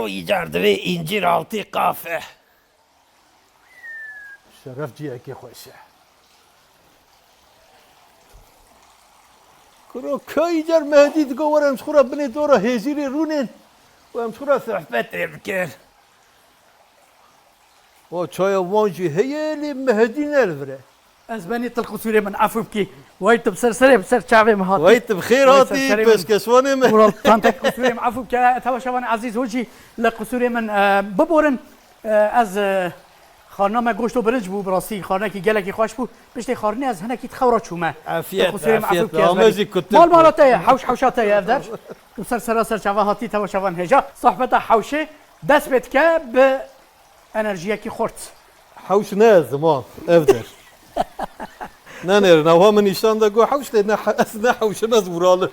ایجار دوی اینجیر آلتی قافه شرف جیه که خوشه کرو که ایجار مهدی دگو ورم شخورا بنی دورا هزیری رونین و هم شخورا صحبت بکر و چای وانجی هیلی مهدی نلوره از بني القصوري من عفو بكي ويت بسر سري بسر شعبي مهاتي ویت بخیر هاتی پسکشوانی من ورال طنطك قصوري من عفو بكي توا شوان عزيز وجهي لقصوري من ببورن از خانه ما گوشت و برنج بو براستی خانه کی گله کی خوش بو پشت خارنی از هنه کی تخورا چومه عافیت قصوري من عفو عافیت بكي از آمازی بني. کتل مال مالاتي حوش حوشاتي افدر بسر سراسر شوا هاتي توا شوان هجا صحبتا حوشه دست بيت که به انرژیا کی خورد حوش نه زمان افدر نه نه نوها من ایشان دا گو حوش نه از نه حوش ناز ورالم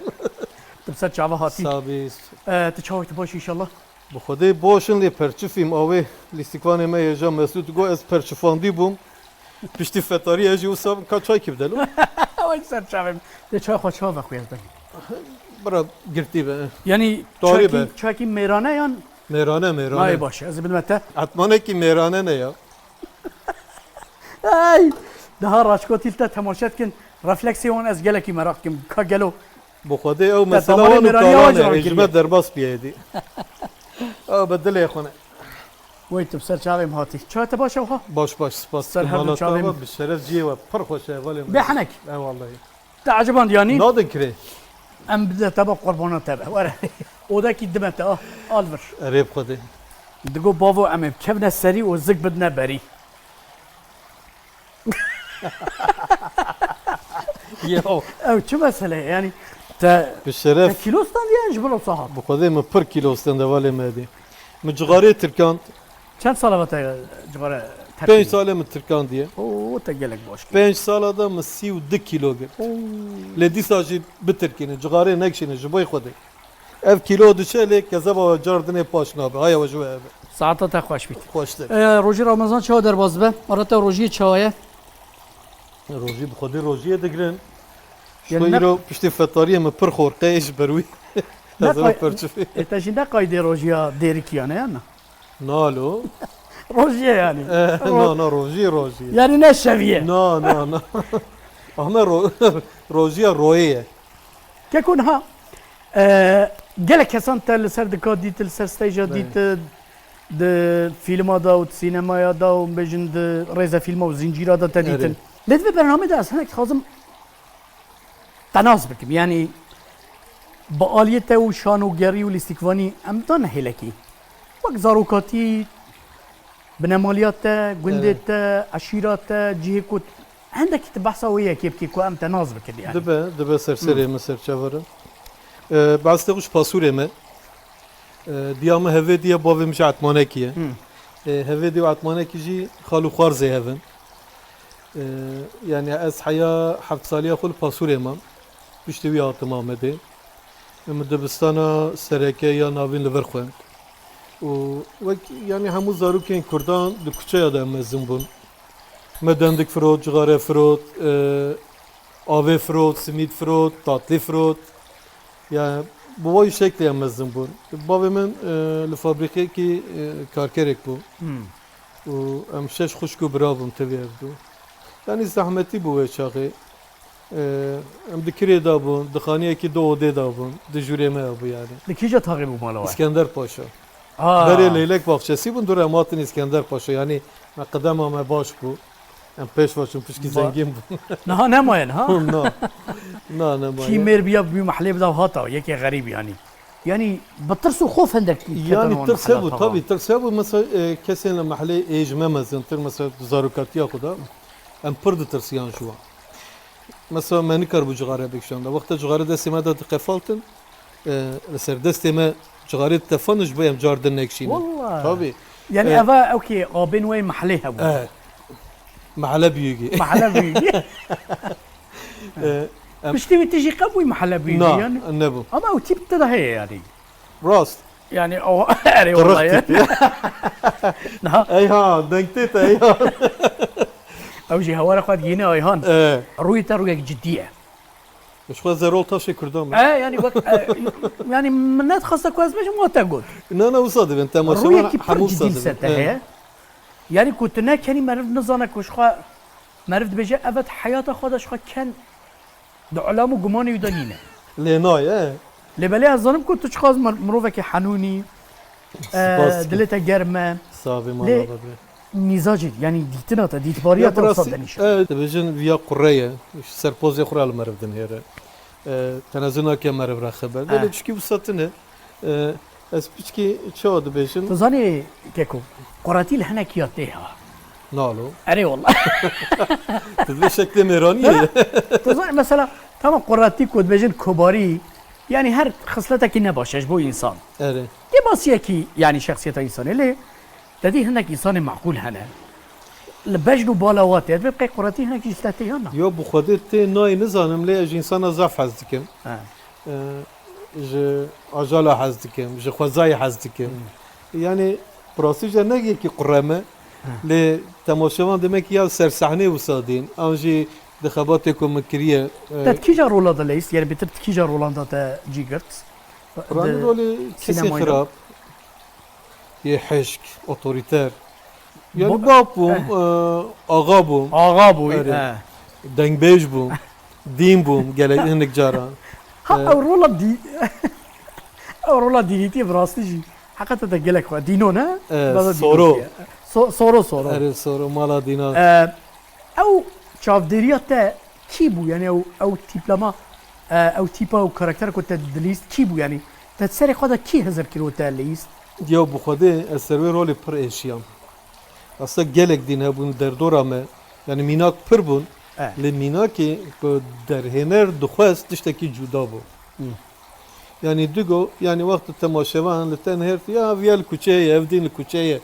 بسر شوا هاتي سابیس تشاوت باش ان شاء الله بخدای باشن لی پرچفیم آوه لیستیکوان ما یه جا مسعود گو از پرچفاندی بوم پشتی فتاری اجی و ساب که چای کی بدلو وای سر شوم ده چای خود شما بخوی از بنی برا گرتی به یعنی داری چاکی میرانه یا میرانه مای میرانه باشه از بدون مته حتما کی میرانه نه یا ای ده ها راشکو تیلتا تماشات کن رفلکسیون از گله کی مراق کم که گلو بخدای او دامال مثلا وانو میرانی آواز کارانه را اجمه گریه. در باس بیایدی او بدل یا خونه وای تو سر شوم هاتی چای تا باشه ها باش باش سپاس سر هر مالا چاویم. تابا بشرف جی و پر خوشه ولی بحنك اه والله تعجبان یعنی نادن کری ام بده تبع قربانا تبع وره اودا کی دمت آلفر ریب خودی دگو بابو ام کبنا سری و زگ بدنا بری یو او چه مسئله یعنی تا بشرف کیلوستان دیگه جبلو صاحب بخدای من پر کیلو استنده ولی مدی مجغاری ترکاند چند سال وقت جواره 5 ساله من ترکاند دیه او تا گلک باش 5 ساله دا من 32 کیلو گر لدی ساجی بترکینه جغاری نکشینه جبای خودی اف کیلو دشه لی کذا جاردن پاشنابه های و جوه ساعتا تا خوش بیت خوشتر روژی رمضان چه در باز به آرتا روژی چایه روژی بخودی روژی دگرن یعنی شوی رو پشتی فتاری من پر خورقهش بروی هزار پرچفی اتاشی نه قایده روژی ها دیری کیانه یا نه نالو روژی یعنی نه روژی یعنی نه شویه نه همه روژی رویه که کن ها گله کسان تل سر دکات دیت سر استیجا دیت د فیلم ها دا و سینما دا و بجن د ریزه فیلم ها و زنجیر ها دا تا دیتن لدوی برنامه دا اصلا خازم تناس بکم یعنی با آلیت و شانوگری و لیستیکوانی امتان هلکی وقت زاروکاتی بنمالیات گندت عشیرات جیهکوت عندك تبحث ويا كيف كيف ام تناس بكم يعني دبه سرسری مسر چوره بعض تقوش پاسوره ما دیام هفه دیا باوی مش عطمانه کیه هفه دیا عطمانه کی جی خالو خارزه هفن يعني از حياة حفت سالية خل پاسوره ما بشتوي آتم آمده من دبستانا سرکه یا ناوین لور خوند و يعني همو زارو که این کردان دو کچه یادم مزن بون مدندک فرود، جغاره فرود، آوه فرود، سمید فرود، تاتلی فرود يعني بوای شکلی هم مزن بون بابا من لفابریکه که کارکرک بون و ام شش خوشکو برابم تبی ابدو يعني زحمتي بوه شاقي ام دكري دابون دخانيه كي دو دي دابون دجوري ما ابو يعني دكيجا تغيب مالوا اسكندر باشا بري ليلك باخشسي بون دور اماتن اسكندر باشا يعني ما قدمه ما باش بو ام پیش باشم پشکی زنگیم بو نه نماین ها نه نماین کی میر بیا بی محله بدا هاتا یکی غریب يعني بترس وخوف عندك يعني ترسبو طبي ترسبو مثلا كسين المحلي ايج ما مثلا مثلا زاروكاتيا خدا ام برد ترسيان شو مثلا ما نكر بجغاره بكشان وقت جغاره دستي ما داد قفالتن لسر دستي ما جغاره تفنج بيم جاردن نكشين والله طبي يعني افا اوكي قابين وين محليها بو محله بيجي محله بيجي مش تبي تجي قبوي محله بيجي يعني النبو اما او تيب هي يعني راست يعني او اري والله اي ها دنكتت اي ها او جي هوارا خد جينا ايهان رويتا رويك جديه شخوا زرول تاشي كردام يعني وقت يعني منات خاصة كواز مش ما تقول انا وصادف انت ما شاء رويا الله كي حمو جديد صادف ستة يعني كنت هناك يعني ما عرفت نظنك وشخوا ما عرفت بيجي أبد حياته خدا شخوا كان دعلام وجماني يدنينا ليناي لبلي الظنم كنت شخاص مروفك حنوني سباس. دلتا جرمه صافي ما ليه؟ نبغى ميزاجي يعني ديتنا ديت باريات وصدنيش تبجن فيا قرية سربوز يخرى على مرفدن هيرا تنازلنا كي مرف راخبر دل تشكي وسطنا اس بيشكي تشو دبجن تظني كيكو قراتيل هنا كياتيها نالو أري والله تدري شكل ميرانية تظن مثلا تمام قراتي كود بجن كباري يعني هر خصلتك نباشش بو انسان اري دي باسيه كي يعني شخصيته انسان ليه تدي هناك انسان معقول هنا لبجنو بالاوات بقى قراتي هناك جلتاتي هنا يو بخودت تي ناي نزانم لي اجي انسان ضعف حزدكم ج اجالا حزدكم ج خوزاي حزدكم يعني براسيجا نگی کی قرمه ل تماشاوان دمك يا سر صحنه وسادين انجي دخباتكم مكريه تتكيجا رولا دليس يعني بتر تكيجا رولاندا تا جيجرت قران رولي كسي سينمايدا. خراب يحشك اوتوريتير يعني بو- بابوم آغا بوم آغا بوي أري. دنگبيج بوم دين بوم قال هنك جاران ها او رولا دي او رولا دينيتي براستي جي حقا تقلك دينون ها بابا سورو. دينيتي. سورو اري صورو مالا دينا او چاودێریە تا کی بوو یعنی ئەو تیپلەما ئەو تیپە و کارکتەر کۆتە دلیست کی بوو ینی تا سەری خۆدا کی هەزر کردوتە لیست ديو بخودي السروي رولي پر ايشيام اصلا gelek din hebun derdora me yani minak pir bun li minakê ku derhêner dixwest tiştekî cuda bû yani digo yani wextê temaşevan li ten her ya viya li kuçeyê ev din li kuçeyê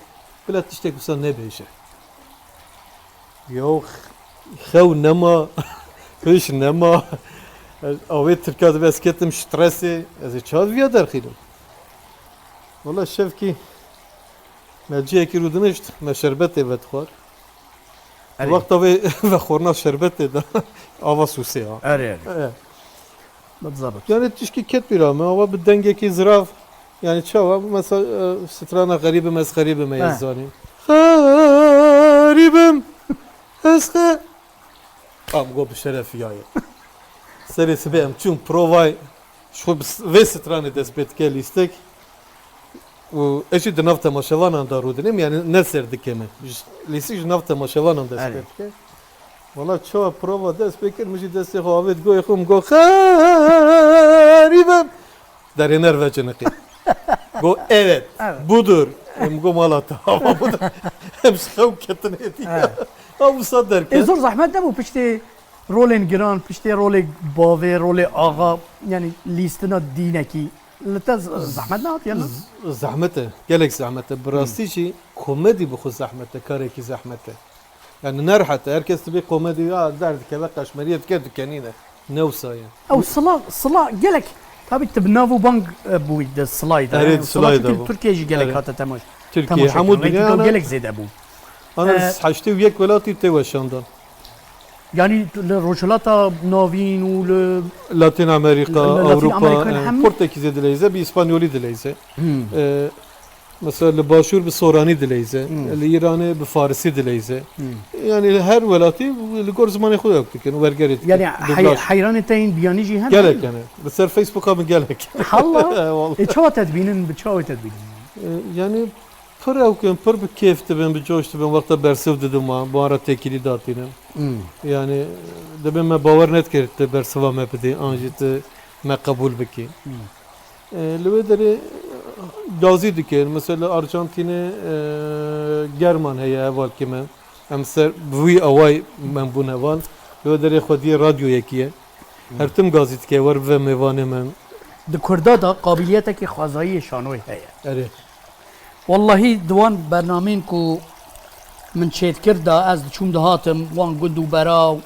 bila tiştek wisa nebêje yo xew nema kış nema avê tirka dibe ez ketim stresê ez ê çav viya derxînim والله شefkî me ciyekî rûdinişt me şerbetê vedixwar wexta vê vexwarina şerbetê de ava sûsê ha ئەرێ بەزابێت yani tişkî ket bîra me ava bi dengekî zirav yani çawa mesela strana xerîbim ez xerîbim ez zanîm xerîbim ez xe am got bi şerefiyayê serê sibê em çûn provay şu vê stranê dest pê dike lîstek û eşî di nav temaşevanan da rûdinim yani ne ser dike me lîstik ji nav temaşevanan dest pê dike Valla çawa prova dest pê kir min jî destê xwe avê digoyê xwe min got xerîbim derê ner ve ciniqî got evet budur em got mala tamam budur em xew ketin hêdî wisa ê derket زۆر زەحمەت نەبوو پشتێ رۆلên giran piştê rolê bavê rolê ağa yani lîstina dînekî li te zەحمەت nehatiye زحمت e gelek zahmet e bi rastî jî komedî bi xwe zahmet e karekî zahmet e yani nerhet e herkes dibê komedî ya derdikeve qaşmeriyê dike dikenîne ne wisa ye ئەو سڵا gelek tabi tu bi nav û bang bûî de سڵای Erê di Sılayda bû. Türkiye jî gelek Erê. hate temaş Türkiye hemû dünya gelek zêde bû ana heştê û yek welatî tê weşandan yani li rojhilata navîn û li Latin Amerika, Latin Avrupa, Amerika'nın hem- Portekiz'e dileyze, bir İspanyoli dileyze. Mesela li Başur bir Sorani dileyze, li İran'ı bir Farisi dileyze. Yani her velati li gor zamanı xwe yoktu ki vergerit. yani heyranê te yên biyanî jî hene Gelek yani. Li ser Facebook'a mı gelek? halla Vallahi. çawa tedbînin bi çawa tedbînin Yani pır evken, pır bir keyf dibin, bir coş dibin, vakta bersiv dedim ha, bu ara tekili datînim. Yani dibin me bawer net kirt te bersiva me bidî, an jî te me qebûl bikî. Li wê derê gazî dikin, mesela Arjantinê german heye hevalkî me. Em ser bi wî away me bûn heval. Li wê derê xwediyê radyoyekî ye. Her tim gazî dike wer bive mêvanê me. di Kurda da qabiliyetekî xwazayî şanoyê heye Erê. Wallahi diwan bernamên ku min çêtkir da ez diçûm dihatim wan gund û beraw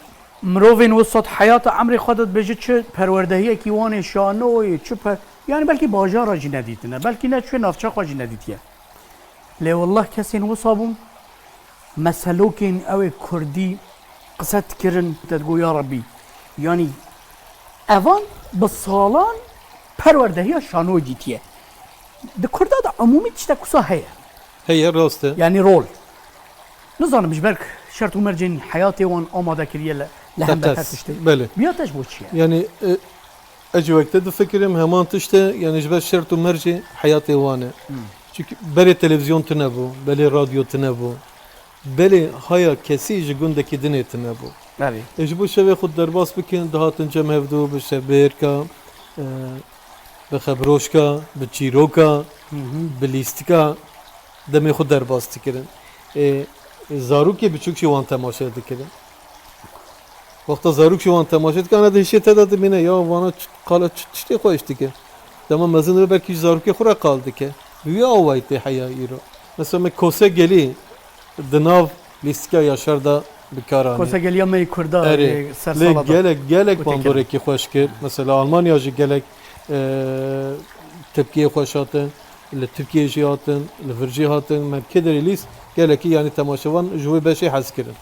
mirovên wisat heyata emrê xwe de dibêje çi perwerdehiyekî wan ê şanoyê çi yani belkî bajara jî nedîtine belkî ne çi navçe xwe jî nedîtiye lê wallah kesên wisa bûn meselokên ew ê Kurdî qise dikirin te digo ya Rabbî yani evan bi salan perwerdehiya şanoyê dîtiye. Di Kurda da umumî tiştek kusa heye. Heye rast e. Yani rol. Nizanim ji ber şert û mercên hayatê wan amade kiriye li hem beter tiştê. Bele. Biya te ji bo çi ye? Yani ecvekte difikirim heman tişte yani ji ber şert û mercê hayatê wan e. Çünkü belê televizyon tune bû, belê radyo tune bû. Belê haya kesî ji gundekî dinê tune bû. Evet. Ji bo şevê xwe derbas bikin, dihatin cem hevdû bi şebêrka, bi xebroşka, bi çîroka, bi lîstika demê xwe derbas dikirin. Zarokê biçûk jî wan temaşe dikirin. Wexta zarok jî wan temaşe dikin, ana dihişê te de dimîne ya wana qala tiştê xwe iş dike. Dema mezin ve belkî ji zarokê xwe re qal dike. Bi wî awayî tê heya îro. Mesela me kose gelî di nav lîstika yaşar da bikaranî. Kosa geliya me Kurda Erê, ser lê sala da. gelek Gotekir. bandorekî xweş kir. Mesela Almanya jî gelek tepkiyê xweş hatin, li Tirkiye jî hatin, li vir jî hatin, me kederî lîst gelekî yani temaşevan ji wê beşê hez kirin.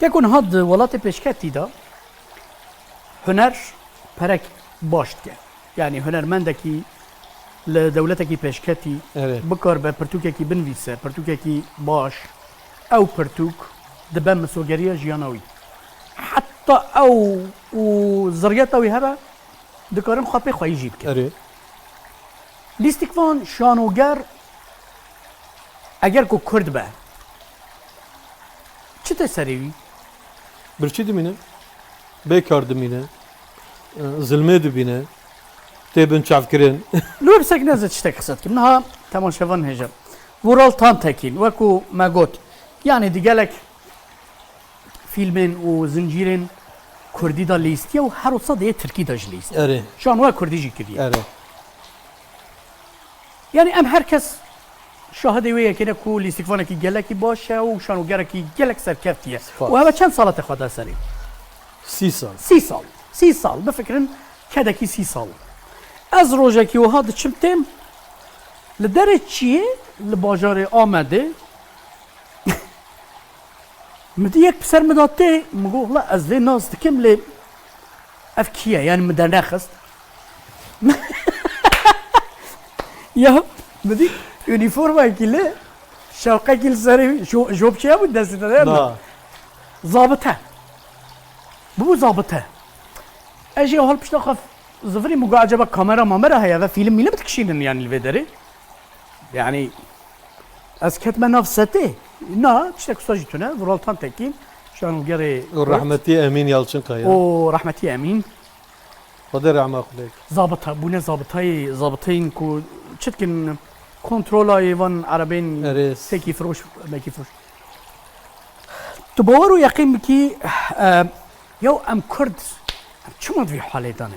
Tekun had welatê pêşketî da huner perek baş dike. Yani hunermendekî li dewletekî pêşketî Erê. bikar be pirtûkekî binivîse, pirtûkekî baş, ew pirtûk dibe misogeriya jiyana wî. Heta ew û ziryeta wî hebe dikarin xapê xwayî jî bikin. Erê. Lîstikvan şanoger eger ku Kurd be çi te serê wî? Birçî dimîne, bêkar dimîne, zilmê dibîne, têbin çavkirin. Lûr bisek neze tiştek qisa dikim. Niha temaşevan hêje. Vural tan tekîn wekû me got. Yani di gelek filmên û zincîrên Kurdî da lîstiye û her wisa diye Tirkî da ji lîst. Erê, Şan we Kurdî jî kiriye. erê. Yani em herkes şahidê wê yekine ku lîstikvanekî gelekî baş e û şanogerekî gelek serkeftiye. Spas. û heve çend sala te xwe da serê? 30 sal. 30 sal. 30 sal. Bifikirin kedekî 30 sal. Ez rojekî wiha diçim têm li derê çiyê li bajarê Amedê mi diyek piser mi da tê mi got la ez lê naz dikim lê ev kî ye yani mi de nexist ya mi dî uniformayekî lê şewqekî li serê jobçeya bû destê te ne Na. zabit e bu zabit e ez jê hal pişta xwe zivirî mi got acaba kamera mamera heye ve film mîlim dikişînin yani li vê derê yani ez ketme nav setê na tiştek usta jî tune Vuraltan Tekîn şanogerê Rahmetli Emin Yalçınkaya. û rahmetî Emîn Xwedê rehme xulek. zabita bûne zabitayên ku çi dikin kontrola êvan erebên Erê. sekî firoş mekî firoş tu bawer û yeqîn bikî ya em Kurd çima vî halê dane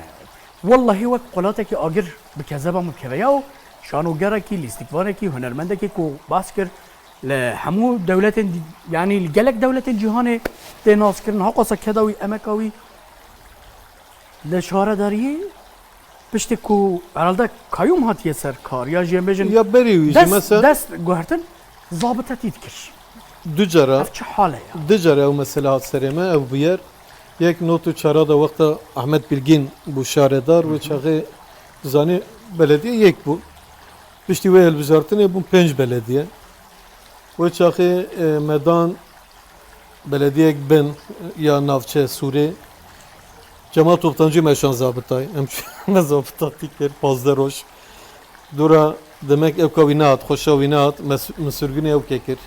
wallahi wek qulatekî agir bi kezeba min keve ya şanogerekî lîstikvanekî hunermendekî ku bas kir li hemû dewletên yani li gelek dewletên cîhanê tê naskirin heqasa keda wî emeka wî li şaredariyê piştî ku herhalde kayyum hatiye ser kar ya jî em bêjin Ya berî wî jî dest mesela dest guhertin zabitetî dikir du cara ev çi hale ya du cara ew mesela hat serê me ew bi yer yek not û çara da wexta Ahmet Bilgin bû şaredar wê çaxê zanî belediye yek bû. Piştî wê hilbijartinê bûn 5 belediye. Wê çaxê medan belediyek bin ya navçe Sûrê Cemal Toptancı meşan zabitay. Em me zabita tikir pazde roj. Dura demek ev kavî nehat, xweşa wî nehat, min sürgûnê ew kekir.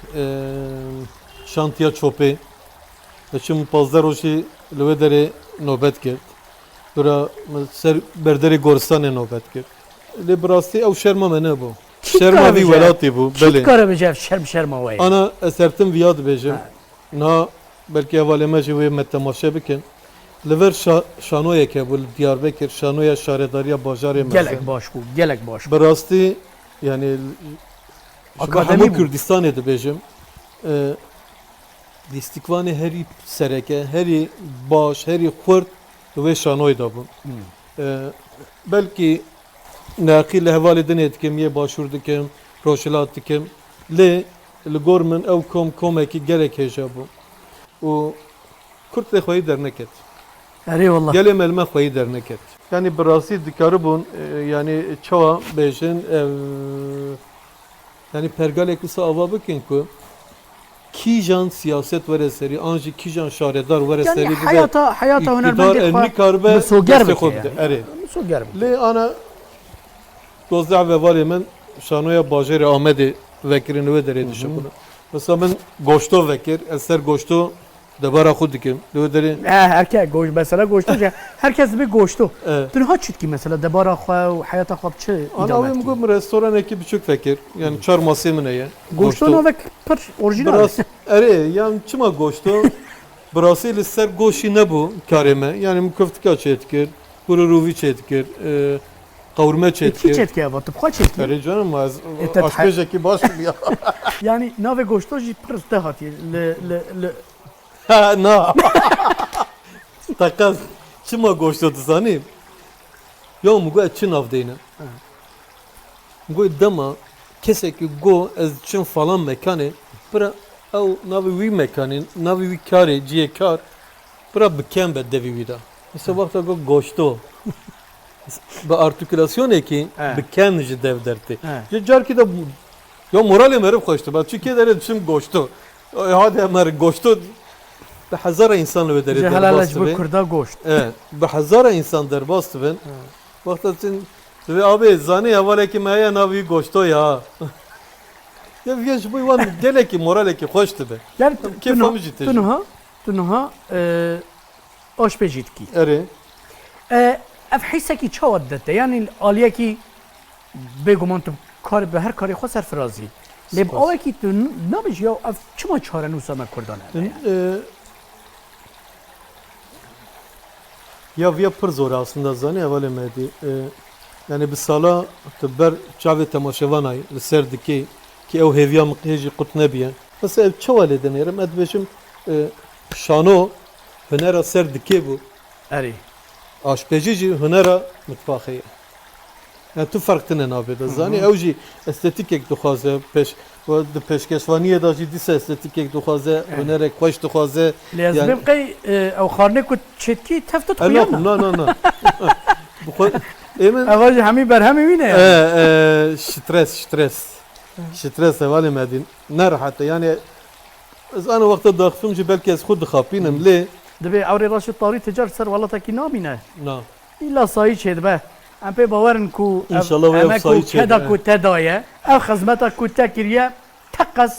Şantiya çopê. Çim pazde rojî li wê derê nobet kir. Dura ser berderê Goristanê nobet kir. Lê bi rastî ew şerma me nebû. Şerma vî welatê bû. çi Belê. dikare bêje ev şerma wê Ana esertim viya dibêjim. Na belkî evalê me jî wê me temaşe bikin. Li ver şanoyeke bû li Diyarbekir, şanoya şaredariya bajarê me. gelek baş bû gelek baş bû Bi rastî yani Akademî hemû bû. Kürdistanê dibêjim. Lîstikvanê herî sereke, herî baş, herî xurt li wê şanoyê da bûn. Belkî neaqî li hevalê dinê dikim, yê başûr dikim, roşilat dikim. Lê li gor min ew komekî gelek hêja bû. û Kurd lê xwedî derneket. eyvallah. Gelem elme xoyi derneket. Yani birası dikarı bun yani çava bejin yani pergalek ısa ava bakın ku kijan siyaset var eseri, anji kijan şaredar var eseri. Yani hayata iktidar elmi hünermendi karbe Musoger deste bike xod yani. de. Evet. Musoger bike. Le ana dozda ve var men şanoya bajere Ahmedi vekirini ve dere düşe bunu. Mesela ben goşto vekir, eser goşto debara xud dikim. Le dere Herkes goş mesela goştu. Herkes bir goştu. evet. Dün haç ki mesela debara xwe hayata xwe çi Ana idame avim ki. gom restoran eki biçük vekir. Yani çar masaya mı neye? Goştu novek pır orijinal. Biraz ere yani çıma goşto. Brasili ser goşi ne bu kareme? Yani mukaftika çetkir, kururuvi çetkir, kavurma İki çetkir. çetke batıp xwe çetki. Ere canım az Etet- aşpejeki baş ya. Yani nave goştu jî pır te hatiye. Le Ha na. Takas çıma goşto tuzani. Ya mugo çin avdeyne. Mugo dema keseki go ez çin falan mekanı. Bıra ev navi vi mekanı, navi vi kare, ciye kar. Bıra biken be devi vida. Mesela vakta go goşto. Ba artikülasyon eki He. biken ji dev derti. He. Je car ki de ya moralim herif koştu. Ben çünkü derim çim goşto. Hadi hemer goşto. Be hazara insan ve deri cehalala derbastı bu ben. kurda goşt. Evet. Be hazara insan derbastı ben. Vakta için ve abi zani evveleki meye navi goşto ya. Ya viyaş bu van geleki moraleki hoştu be. Yani Keyif amıcı teşvik. tunha aşpejitki. Eri. Ev hisseki çavat dette. Yani aliye ki beguman tu kar be her kari xwe serfirazi. Leb Spas. ave ki tu nabij ya ev çima çare nusa me kurdan. Ya via pır zor aslında zani evvel emedi. Yani bir sala tber çave temaşevanay li ser dikey ki ev heviya mıkheji kut nebiye. Mesela ev çavale deneyerim edbeşim şano hünera ser dikey bu. Eri. Aşpecici hünera mutfakiye. Yani tu farktine nabede. Zani ev jî estetikek dixwaze peş ve de peşkeşvaniye da jî dîse estetikek dixwaze hünerek xweş dixwaze. Lezbim qey ev xarne ku çetki teftet Allah xuyana. na. Bu emin Ev hemi berhemi wine ya. Stres evvel medin. Ne rahat yani az ana vakta daxtım ki belki az xud dixapînim lê Dibe awrê raşid tarî ticar ser welatekî namîne. na. İlla sayî çêdibe. Em pê bawerin ku İnşallah ve ev sayî çêdibe. keda ku te daye. Ev xizmeta ku te kiriye teqas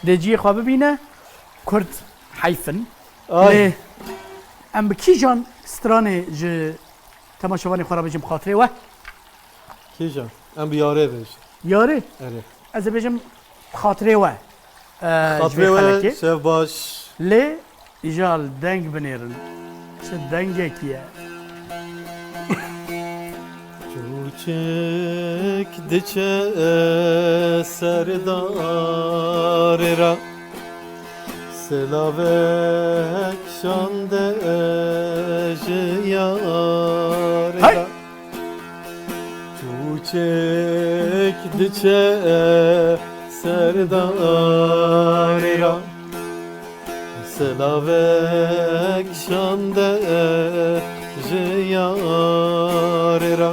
deciyê xwe bibîne. Kurd heyfin. Ay Lê em bi kîjan stranê ji temaşevanê xwe re bêjim xatirê we. kîjan. Em bir yare veş. Yarê Evet. ez ê bêjim xatirê we. Ji vê Xatirê xelekê. sev baş. Lê îjal deng binêrin. Çi dengekî ye. Çek diçe serdarera Selavek şande jiyarera Hay! Çek diçe serdarera Selavek şande jiyarera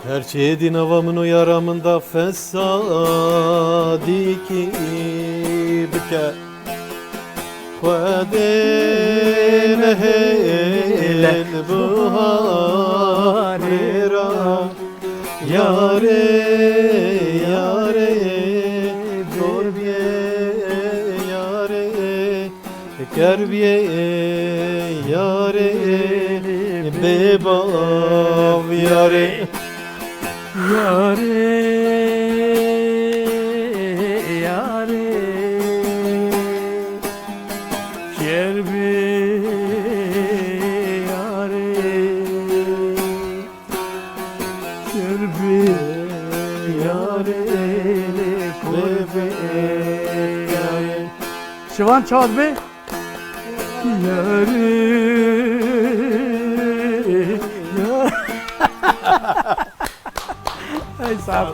her şeydin avamın o yaramında fesadiki bike Khwedin hel buharira Yare yare Dorbiye yare Kerbiye yare Bebav yare Yare yare Kerbi yare Kerbi yare Kurbi yare Şivan çağır be Yare Ay sağ ol.